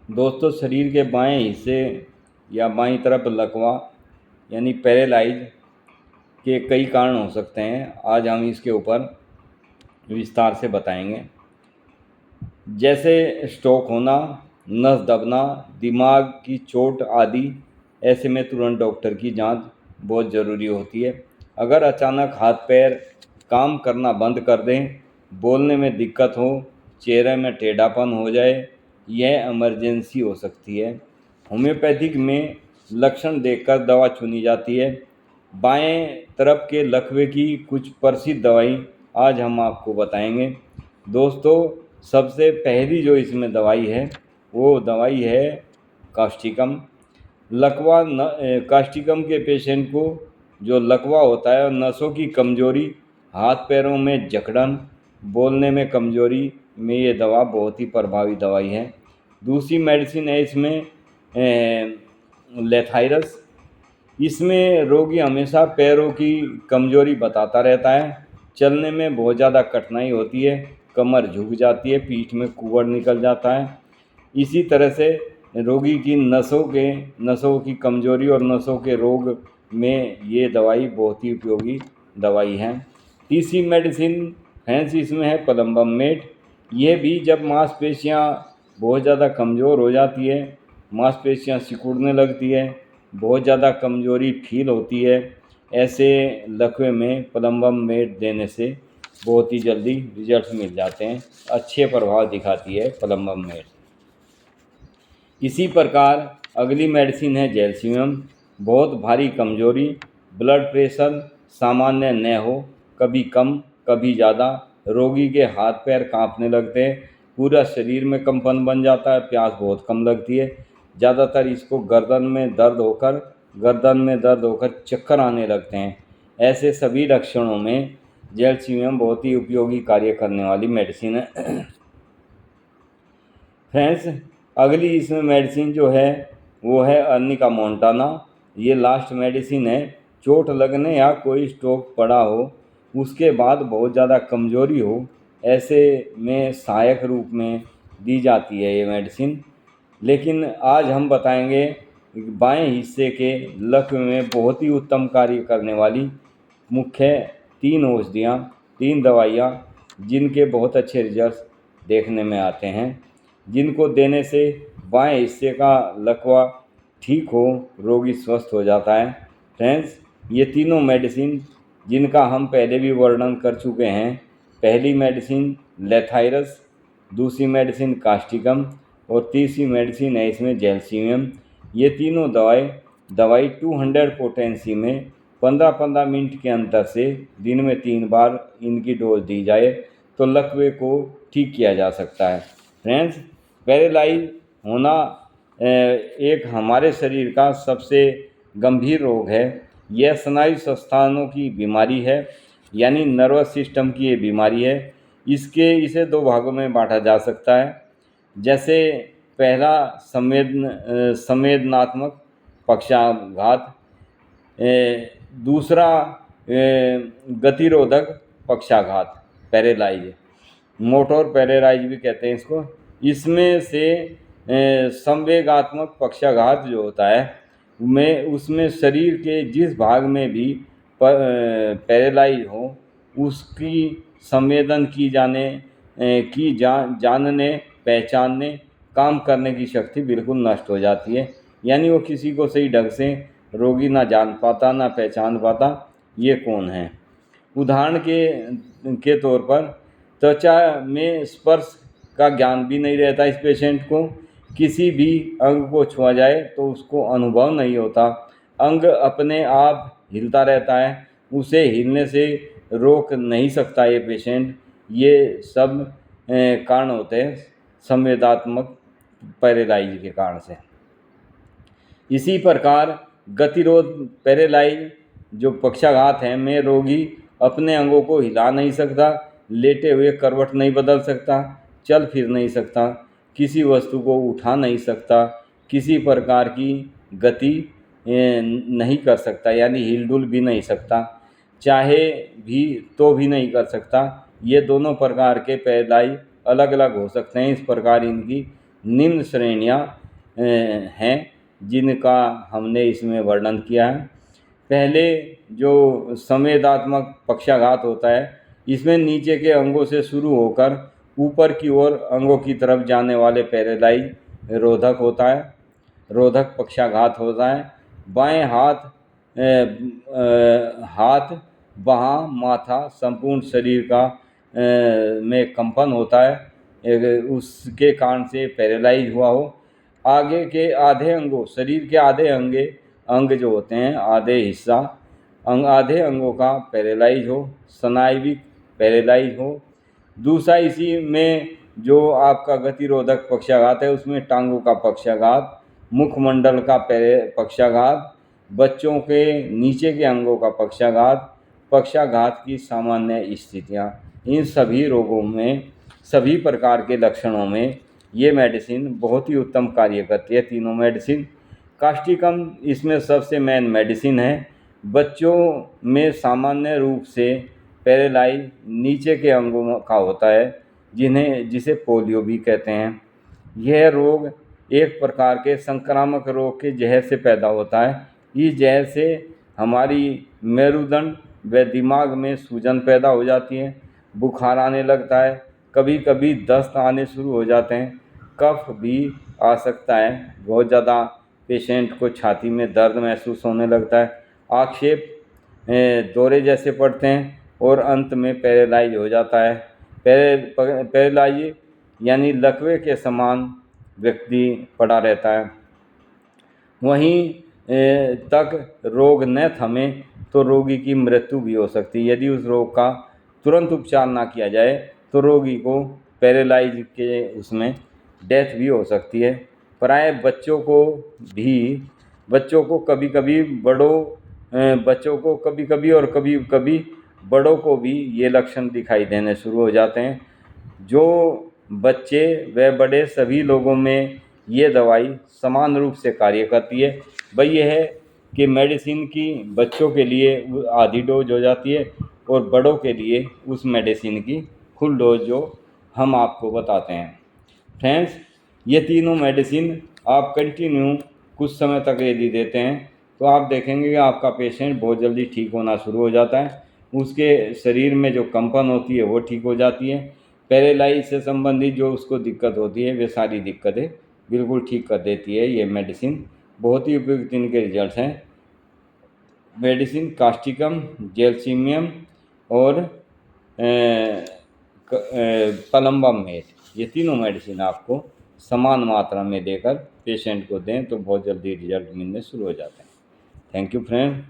दोस्तों, शरीर के बाएं हिस्से या बाईं तरफ लकवा यानी पैरालाइज के कई कारण हो सकते हैं। आज हम इसके ऊपर विस्तार से बताएंगे। जैसे स्ट्रोक होना, नस दबना, दिमाग की चोट आदि। ऐसे में तुरंत डॉक्टर की जांच बहुत ज़रूरी होती है। अगर अचानक हाथ पैर काम करना बंद कर दें, बोलने में दिक्कत हो, चेहरे में टेढ़ापन हो जाए, यह इमरजेंसी हो सकती है। होम्योपैथिक में लक्षण देखकर दवा चुनी जाती है। बाएं तरफ के लकवे की कुछ प्रसिद्ध दवाई आज हम आपको बताएंगे। दोस्तों, सबसे पहली जो इसमें दवाई है वो दवाई है कास्टिकम। कास्टिकम के पेशेंट को जो लकवा होता है और नसों की कमजोरी, हाथ पैरों में जकड़न, बोलने में कमजोरी में ये दवा बहुत ही प्रभावी दवाई है। दूसरी मेडिसिन है इसमें लेथाइरस। इसमें रोगी हमेशा पैरों की कमजोरी बताता रहता है, चलने में बहुत ज़्यादा कठिनाई होती है, कमर झुक जाती है, पीठ में कुबड़ निकल जाता है। इसी तरह से रोगी की नसों की कमजोरी और नसों के रोग में ये दवाई बहुत ही उपयोगी दवाई है। तीसरी मेडिसिन फ्रेंड्स इसमें है प्लम्बम मेट। ये भी जब मांसपेशियां बहुत ज़्यादा कमज़ोर हो जाती है, मांसपेशियां सिकुड़ने लगती है, बहुत ज़्यादा कमजोरी फील होती है, ऐसे लकवे में प्लम्बम मेट देने से बहुत ही जल्दी रिजल्ट मिल जाते हैं, अच्छे प्रभाव दिखाती है प्लम्बम मेट। इसी प्रकार अगली मेडिसिन है जैल्सीमियम। बहुत भारी कमजोरी, ब्लड प्रेशर सामान्य न हो, कभी कम कभी ज़्यादा, रोगी के हाथ पैर कांपने लगते हैं, पूरा शरीर में कंपन बन जाता है, प्यास बहुत कम लगती है। ज़्यादातर इसको गर्दन में दर्द होकर चक्कर आने लगते हैं। ऐसे सभी लक्षणों में जैल्सीमियम बहुत ही उपयोगी कार्य करने वाली मेडिसिन है। फ्रेंड्स, अगली इसमें मेडिसिन जो है वो है अर्निका मोंटाना। ये लास्ट मेडिसिन है। चोट लगने या कोई स्ट्रोक पड़ा हो, उसके बाद बहुत ज़्यादा कमजोरी हो, ऐसे में सहायक रूप में दी जाती है ये मेडिसिन। लेकिन आज हम बताएंगे बाएं हिस्से के लक्ष्य में बहुत ही उत्तम कार्य करने वाली मुख्य 3 औषधियाँ, 3 दवाइयाँ, जिनके बहुत अच्छे रिजल्ट देखने में आते हैं, जिनको देने से बाएं हिस्से का लकवा ठीक हो, रोगी स्वस्थ हो जाता है। फ्रेंड्स, ये तीनों मेडिसिन जिनका हम पहले भी वर्णन कर चुके हैं, पहली मेडिसिन लेथाइरस, दूसरी मेडिसिन कास्टिकम और तीसरी मेडिसिन है इसमें जैल्सीमियम। ये तीनों दवाई 200 पोटेंसी में 15-15 मिनट के अंतर से दिन में 3 बार इनकी डोज दी जाए तो लकवे को ठीक किया जा सकता है। फ्रेंड्स, पैरालाइज होना एक हमारे शरीर का सबसे गंभीर रोग है। यह स्नायु संस्थानों की बीमारी है, यानी नर्वस सिस्टम की ये बीमारी है। इसे 2 भागों में बांटा जा सकता है। जैसे पहला संवेदनात्मक पक्षाघात, दूसरा गतिरोधक पक्षाघात, पैरालाइज, मोटर पैरालाइज भी कहते हैं इसको। इसमें से संवेगात्मक पक्षाघात जो होता है उसमें शरीर के जिस भाग में भी पैरालाइज हो, उसकी संवेदन की जानने पहचानने काम करने की शक्ति बिल्कुल नष्ट हो जाती है। यानी वो किसी को सही ढंग से रोगी ना जान पाता, ना पहचान पाता ये कौन है। उदाहरण के तौर पर त्वचा में स्पर्श का ज्ञान भी नहीं रहता इस पेशेंट को। किसी भी अंग को छुआ जाए तो उसको अनुभव नहीं होता। अंग अपने आप हिलता रहता है, उसे हिलने से रोक नहीं सकता ये पेशेंट। ये सब कारण होते हैं संवेदनात्मक पैरालाइज के कारण से। इसी प्रकार गतिरोध पैरालाइज जो पक्षाघात है में रोगी अपने अंगों को हिला नहीं सकता, लेटे हुए करवट नहीं बदल सकता, चल फिर नहीं सकता, किसी वस्तु को उठा नहीं सकता, किसी प्रकार की गति नहीं कर सकता, यानी हिलडुल भी नहीं सकता, चाहे भी तो भी नहीं कर सकता। ये दोनों प्रकार के पैरालाइज अलग अलग हो सकते हैं। इस प्रकार इनकी निम्न श्रेणियाँ हैं जिनका हमने इसमें वर्णन किया है। पहले जो संवेदात्मक पक्षाघात होता है, इसमें नीचे के अंगों से शुरू होकर ऊपर की ओर अंगों की तरफ जाने वाले पैरालाइज रोधक होता है, रोधक पक्षाघात होता है। बाएं हाथ, बाहाँ, माथा, संपूर्ण शरीर का में कंपन होता है, उसके कारण से पैरालाइज हुआ हो। आगे के आधे अंगों, शरीर के आधे अंग जो होते हैं, आधे हिस्सा आधे अंगों का पैरालाइज हो, स्नायुविक पैरालाइज हो। दूसरा इसी में जो आपका गतिरोधक पक्षाघात है, उसमें टांगों का पक्षाघात, मुखमंडल का पक्षाघात, बच्चों के नीचे के अंगों का पक्षाघात की सामान्य स्थितियाँ। इन सभी रोगों में, सभी प्रकार के लक्षणों में ये मेडिसिन बहुत ही उत्तम कार्य करती है, तीनों मेडिसिन। कास्टिकम इसमें सबसे मेन मेडिसिन है। बच्चों में सामान्य रूप से पैरालाइज नीचे के अंगों का होता है, जिसे पोलियो भी कहते हैं। यह रोग एक प्रकार के संक्रामक रोग के जहर से पैदा होता है। इस जहर से हमारी मेरुदंड व दिमाग में सूजन पैदा हो जाती है, बुखार आने लगता है, कभी कभी दस्त आने शुरू हो जाते हैं, कफ भी आ सकता है, बहुत ज़्यादा पेशेंट को छाती में दर्द महसूस होने लगता है, आक्षेप दौरे जैसे पड़ते हैं और अंत में पैरालाइज हो जाता है। पैरालाइज यानी लकवे के समान व्यक्ति पड़ा रहता है। वहीं तक रोग न थमे तो रोगी की मृत्यु भी हो सकती है। यदि उस रोग का तुरंत उपचार ना किया जाए तो रोगी को पैरालाइज के उसमें डेथ भी हो सकती है। प्राय बच्चों को कभी कभी और कभी कभी बड़ों को भी ये लक्षण दिखाई देने शुरू हो जाते हैं। जो बच्चे व बड़े सभी लोगों में ये दवाई समान रूप से कार्य करती है। भाई यह है कि मेडिसिन की बच्चों के लिए आधी डोज हो जाती है और बड़ों के लिए उस मेडिसिन की फुल डोज जो हम आपको बताते हैं। फ्रेंड्स, ये तीनों मेडिसिन आप कंटिन्यू कुछ समय तक यदि देते हैं तो आप देखेंगे कि आपका पेशेंट बहुत जल्दी ठीक होना शुरू हो जाता है। उसके शरीर में जो कंपन होती है वो ठीक हो जाती है। पैरालाइज से संबंधित जो उसको दिक्कत होती है वे सारी दिक्कतें बिल्कुल ठीक कर देती है ये मेडिसिन। बहुत ही उपयुक्त इनके रिजल्ट हैं। मेडिसिन कास्टिकम, जेल्सीमियम और पलम्बम मेट, ये तीनों मेडिसिन आपको समान मात्रा में देकर पेशेंट को दें तो बहुत जल्दी रिजल्ट मिलने शुरू हो जाते हैं। Thank you friend.